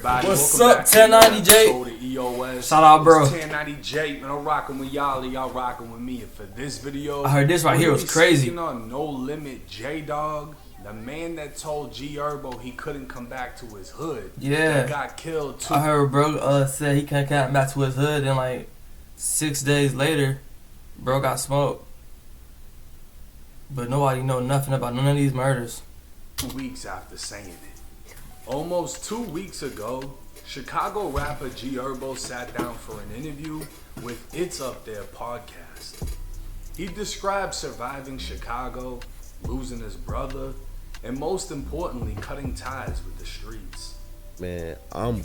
everybody? What's Welcome up, back 1090J? Shout out, bro. 1090J, man. I'm rocking with y'all, and y'all rocking with me. And for this video, I heard this right here was crazy. On No Limit J Dog, the man that told G Herbo he couldn't come back to his hood. Yeah, that got killed too. I heard bro said he can't come back to his hood, and like 6 days later, bro got smoked. But nobody know nothing about none of these murders. 2 weeks after saying it. Almost 2 weeks ago, Chicago rapper G Herbo sat down for an interview with It's Up There podcast. He described surviving Chicago, losing his brother, and most importantly, cutting ties with the streets. Man, I'm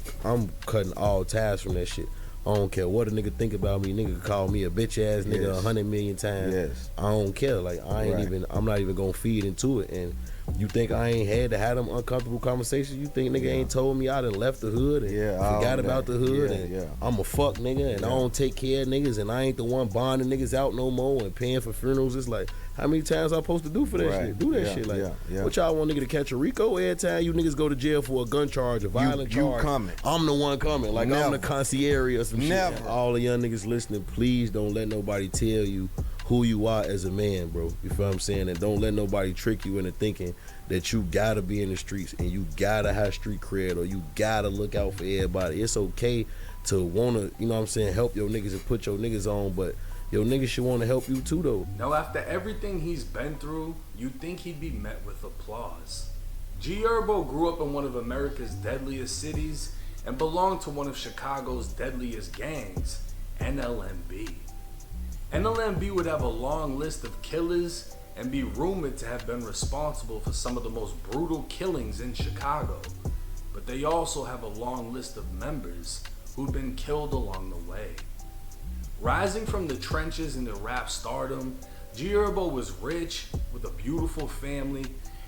cutting all ties from that shit. I don't care what a nigga think about me. Nigga call me a bitch ass nigga 100 million times. Yes. I don't care. Like I'm not even gonna feed into it. And you think I ain't had to have them uncomfortable conversations? You think nigga ain't told me I done left the hood and forgot about the hood? I'm a fuck nigga and I don't take care of niggas and I ain't the one bonding niggas out no more and paying for funerals. It's like, how many times I supposed to do for that shit? Do that shit. Like, what y'all want nigga to catch a Rico every time you niggas go to jail for a gun charge, a violent charge? Coming. I'm the one coming. Like, I'm the concierge or some Never. shit. All the young niggas listening, please don't let nobody tell you who you are as a man, bro. You feel what I'm saying? And don't let nobody trick you into thinking that you gotta be in the streets and you gotta have street cred or you gotta look out for everybody. It's okay to wanna, you know what I'm saying, help your niggas and put your niggas on, but your niggas should wanna help you too, though. Now, after everything he's been through, you'd think he'd be met with applause. G Herbo grew up in one of America's deadliest cities and belonged to one of Chicago's deadliest gangs, NLMB. NLMB would have a long list of killers and be rumored to have been responsible for some of the most brutal killings in Chicago. But they also have a long list of members who'd been killed along the way. Rising from the trenches into rap stardom, G Herbo was rich, with a beautiful family,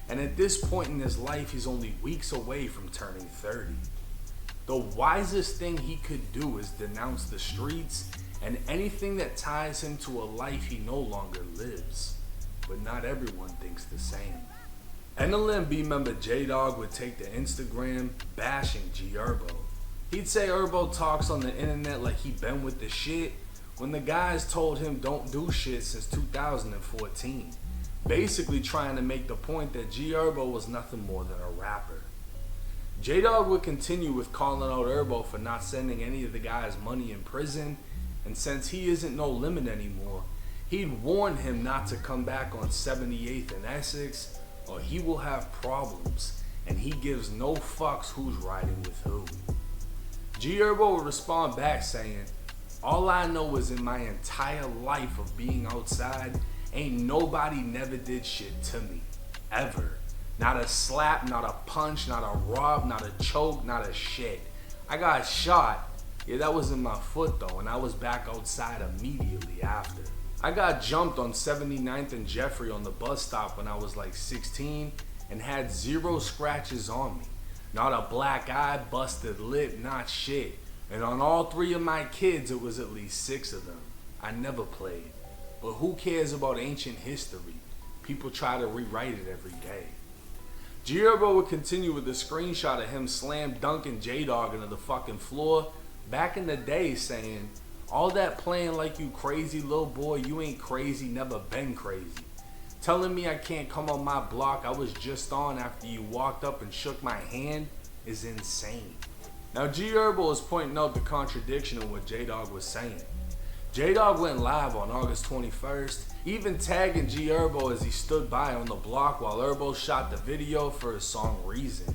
and at this point in his life, he's only weeks away from turning 30. The wisest thing he could do is denounce the streets and anything that ties him to a life he no longer lives. But not everyone thinks the same. NLMB member J-Dog would take to Instagram bashing G Herbo. He'd say Herbo talks on the internet like he been with the shit when the guys told him don't do shit since 2014. Basically trying to make the point that G Herbo was nothing more than a rapper. J-Dog would continue with calling out Herbo for not sending any of the guys money in prison, and since he isn't No Limit anymore, he'd warn him not to come back on 78th and Essex or he will have problems, and he gives no fucks who's riding with who. G Herbo would respond back saying, all I know is in my entire life of being outside, ain't nobody never did shit to me, ever. Not a slap, not a punch, not a rob, not a choke, not a shit. I got shot. Yeah, that was in my foot though, and I was back outside immediately after. I got jumped on 79th and Jeffrey on the bus stop when I was like 16 and had 0 scratches on me. Not a black eye, busted lip, not shit. And on all 3 of my kids, it was at least 6 of them. I never played. But who cares about ancient history? People try to rewrite it every day. G Herbo would continue with a screenshot of him slam dunking J-Dog into the fucking floor back in the day saying, all that playing like you crazy little boy, you ain't crazy, never been crazy. Telling me I can't come on my block I was just on after you walked up and shook my hand is insane. Now G Herbo is pointing out the contradiction in what J-Dog was saying. J-Dog went live on August 21st, even tagging G Herbo as he stood by on the block while Herbo shot the video for his song Reason.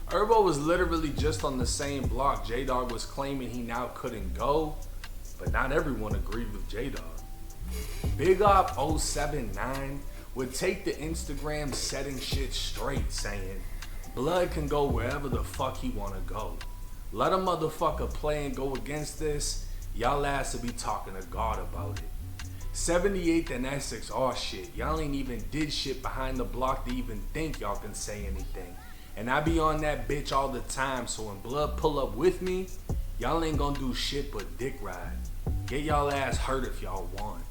Herbo was literally just on the same block J-Dog was claiming he now couldn't go, but not everyone agreed with J-Dog. Big Op 079 would take to Instagram setting shit straight saying, blood can go wherever the fuck he wanna go. Let a motherfucker play and go against this, y'all ass will be talking to God about it. 78th and Essex, oh shit, y'all ain't even did shit behind the block to even think y'all can say anything. And I be on that bitch all the time, so when blood pull up with me, y'all ain't gonna do shit but dick ride. Get y'all ass hurt if y'all want.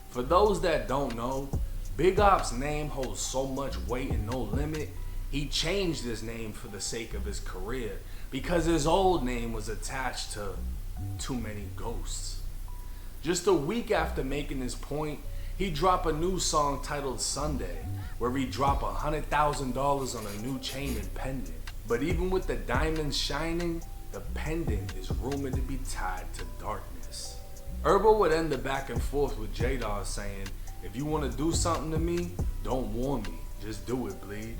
For those that don't know, Big Op's name holds so much weight and No Limit, he changed his name for the sake of his career, because his old name was attached to too many ghosts. Just a week after making his point, he dropped a new song titled Sunday, where he dropped $100,000 on a new chain and pendant. But even with the diamonds shining, the pendant is rumored to be tied to darkness. Herbo would end the back and forth with J-Dog saying, "If you want to do something to me, don't warn me, just do it, bleed."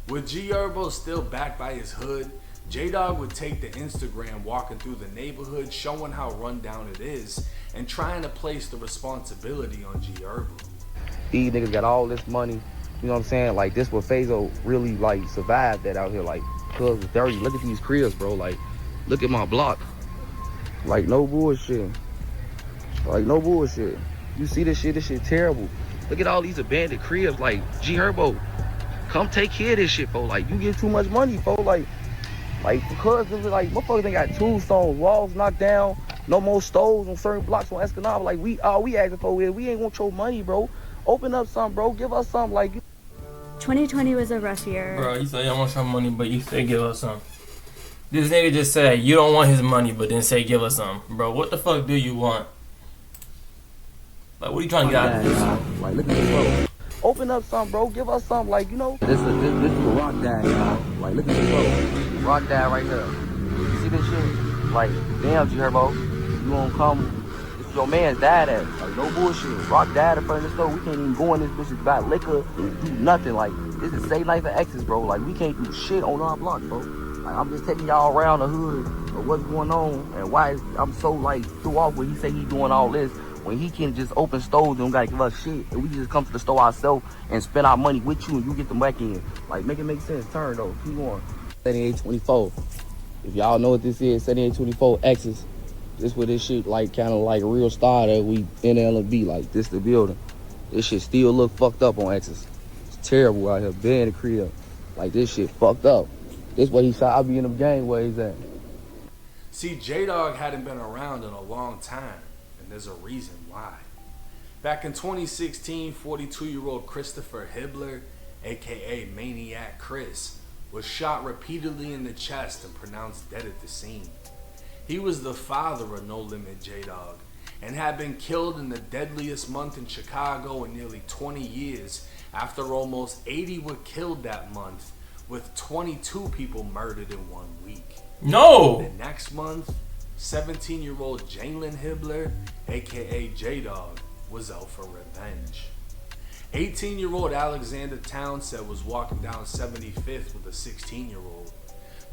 With G Herbo still backed by his hood, J-Dog would take to Instagram walking through the neighborhood showing how rundown it is and trying to place the responsibility on G Herbo. These niggas got all this money, you know what I'm saying? Like, this what Fazo really, like, survived that out here. Like, cuz it's dirty. Look at these cribs, bro. Like, look at my block. Like, no bullshit. Like, no bullshit. You see this shit terrible. Look at all these abandoned cribs. Like, G Herbo, come take care of this shit, bro. Like, you get too much money, bro. Like, because it was like, motherfuckers ain't got tombstones, walls knocked down, no more stoves on certain blocks on Escanaba. Like, all we asking for is, we ain't want your money, bro. Open up something, bro. Give us something. Like, 2020 was a rough year. Bro, you say you don't want some money, but you say give us some. This nigga just said you don't want his money, but then say give us some. Bro, what the fuck do you want? Like, what are you trying to get out of this? like, look at this, bro. Open up something, bro. Give us something. Like, you know. This is a rock dad, y'all. Like, look at this, bro. Rock dad right here. You see this shit? Like, damn, G Herbo, you won't come. This is your man's dad at. Like, no bullshit. Rock dad in front of the store. We can't even go in this bitch buy liquor and do nothing. Like, this is Say Life for Exes, bro. Like, we can't do shit on our block, bro. Like, I'm just taking y'all around the hood of what's going on and why I'm so, like, threw off when he say he doing all this. When he can just open stores and don't gotta give us shit, and we just come to the store ourselves and spend our money with you and you get them back in. Like, make it make sense. Turn though. Keep going. 7824. If y'all know what this is, 7824 X's. This where this shit like kind of like real started. We NLMB, like this the building. This shit still look fucked up on X's. It's terrible out here. Being the crib. Like this shit fucked up. This what he shot. I'll be in the game where he's at. See, J-Dog hadn't been around in a long time. And there's a reason why. Back in 2016, 42-year-old Christopher Hibbler, aka Maniac Chris, was shot repeatedly in the chest and pronounced dead at the scene. He was the father of No Limit J-Dog and had been killed in the deadliest month in Chicago in nearly 20 years after almost 80 were killed that month, with 22 people murdered in 1 week. No! The next month, 17-year-old Jalen Hibbler, aka J-Dog, was out for revenge. 18-year-old Alexander Townsend was walking down 75th with a 16-year-old.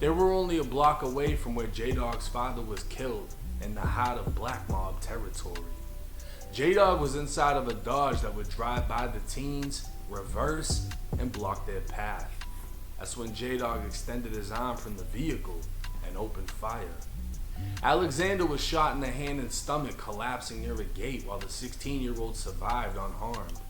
They were only a block away from where J-Dog's father was killed in the heart of Black Mob territory. J-Dog was inside of a Dodge that would drive by the teens, reverse, and block their path. That's when J-Dog extended his arm from the vehicle and opened fire. Alexander was shot in the hand and stomach, collapsing near a gate, while the 16-year-old survived unharmed.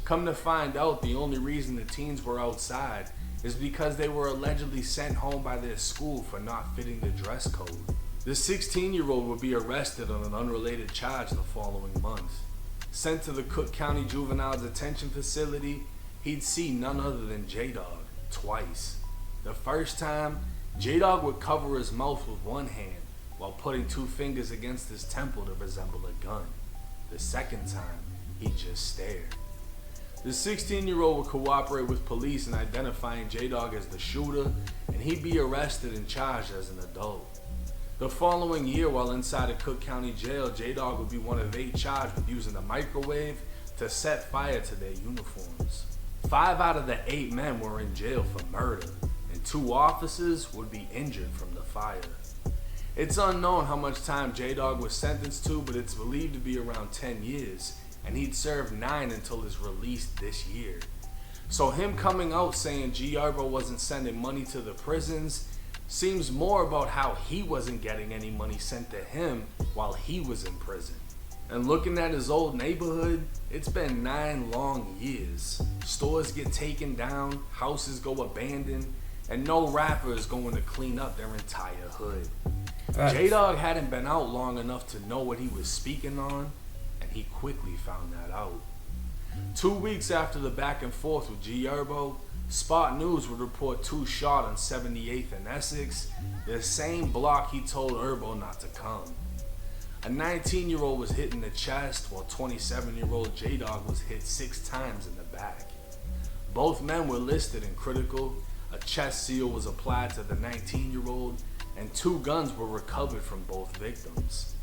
Come to find out, the only reason the teens were outside is because they were allegedly sent home by their school for not fitting the dress code. The 16-year-old would be arrested on an unrelated charge the following month. Sent to the Cook County Juvenile Detention Facility, he'd see none other than J-Dog twice. The first time, J-Dog would cover his mouth with one hand while putting 2 fingers against his temple to resemble a gun. The second time, he'd just stare. The 16-year-old would cooperate with police in identifying J-Dog as the shooter, and he'd be arrested and charged as an adult. The following year, while inside a Cook County jail, J-Dog would be one of 8 charged with using a microwave to set fire to their uniforms. 5 out of the 8 men were in jail for murder, and 2 officers would be injured from the fire. It's unknown how much time J-Dog was sentenced to, but it's believed to be around 10 years, and he'd served 9 until his release this year. So him coming out saying G Herbo wasn't sending money to the prisons seems more about how he wasn't getting any money sent to him while he was in prison. And looking at his old neighborhood, it's been 9 long years. Stores get taken down, houses go abandoned, and no rapper is going to clean up their entire hood. J-Dog hadn't been out long enough to know what he was speaking on, and he quickly found that out. 2 weeks after the back and forth with G Herbo, Spot News would report 2 shot on 78th and Essex, the same block he told Herbo not to come. A 19-year-old was hit in the chest, while 27-year-old J-Dog was hit 6 times in the back. Both men were listed in critical. A chest seal was applied to the 19-year-old, and 2 guns were recovered from both victims.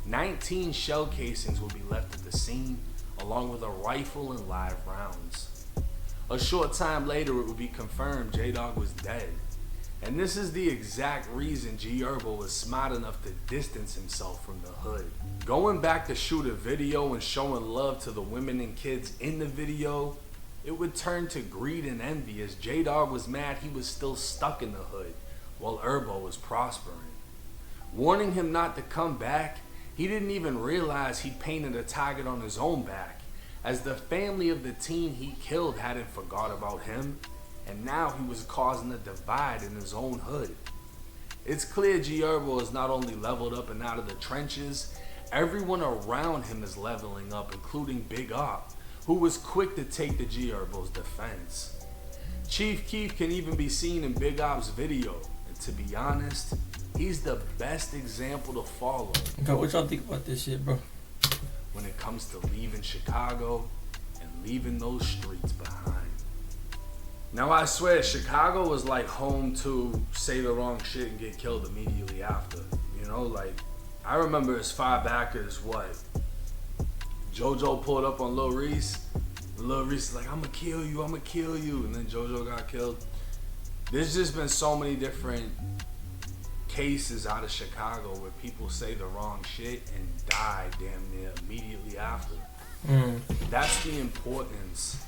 19 shell casings would be left at the scene, along with a rifle and live rounds. A short time later, it would be confirmed J-Dog was dead. And this is the exact reason G Herbo was smart enough to distance himself from the hood. Going back to shoot a video and showing love to the women and kids in the video, it would turn to greed and envy, as J-Dog was mad he was still stuck in the hood while Herbo was prospering. Warning him not to come back, he didn't even realize he painted a target on his own back, as the family of the teen he killed hadn't forgot about him, and now he was causing a divide in his own hood. It's clear G Herbo is not only leveled up and out of the trenches, everyone around him is leveling up, including Big Op, who was quick to take the G Herbo's defense. Chief Keef can even be seen in Big Op's video, and to be honest, he's the best example to follow. Okay, what y'all think about this shit, bro? When it comes to leaving Chicago and leaving those streets behind. Now I swear, Chicago was like home to say the wrong shit and get killed immediately after. You know, like, I remember as far back as what? JoJo pulled up on Lil Reese. Lil Reese is like, I'ma kill you, and then JoJo got killed. There's just been so many different cases out of Chicago where people say the wrong shit and die damn near immediately after. That's the importance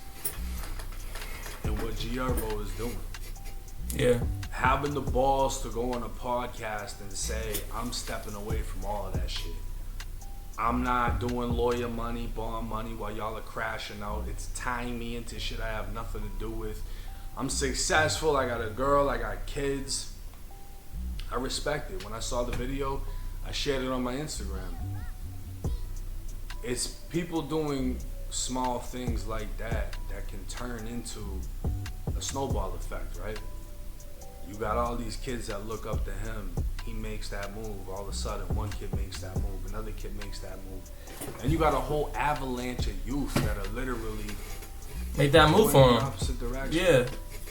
in what G Herbo is doing. Yeah. Having the balls to go on a podcast and say, I'm stepping away from all of that shit. I'm not doing lawyer money, bond money while y'all are crashing out. It's tying me into shit I have nothing to do with. I'm successful, I got a girl, I got kids. I respect it. When I saw the video, I shared it on my Instagram. It's people doing small things like that that can turn into a snowball effect, right? You got all these kids that look up to him. He makes that move. All of a sudden, one kid makes that move. Another kid makes that move. And you got a whole avalanche of youth that are literally make that move for him. Opposite direction. Yeah.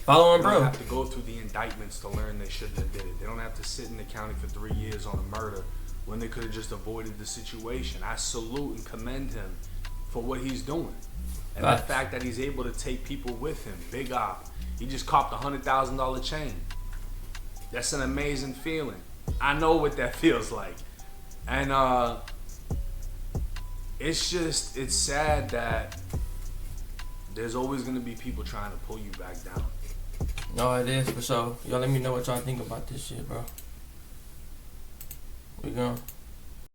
Follow him, bro. They bro. don't have to go through the indictments to learn they shouldn't have did it. They don't have to sit in the county for 3 years on a murder when they could have just avoided the situation. I salute and commend him for what he's doing. And the fact that he's able to take people with him. Big Op. He just copped a $100,000 chain. That's an amazing feeling. I know what that feels like. And it's sad that there's always going to be people trying to pull you back down. No, it is for sure. Y'all let me know what y'all think about this shit, bro. We gone.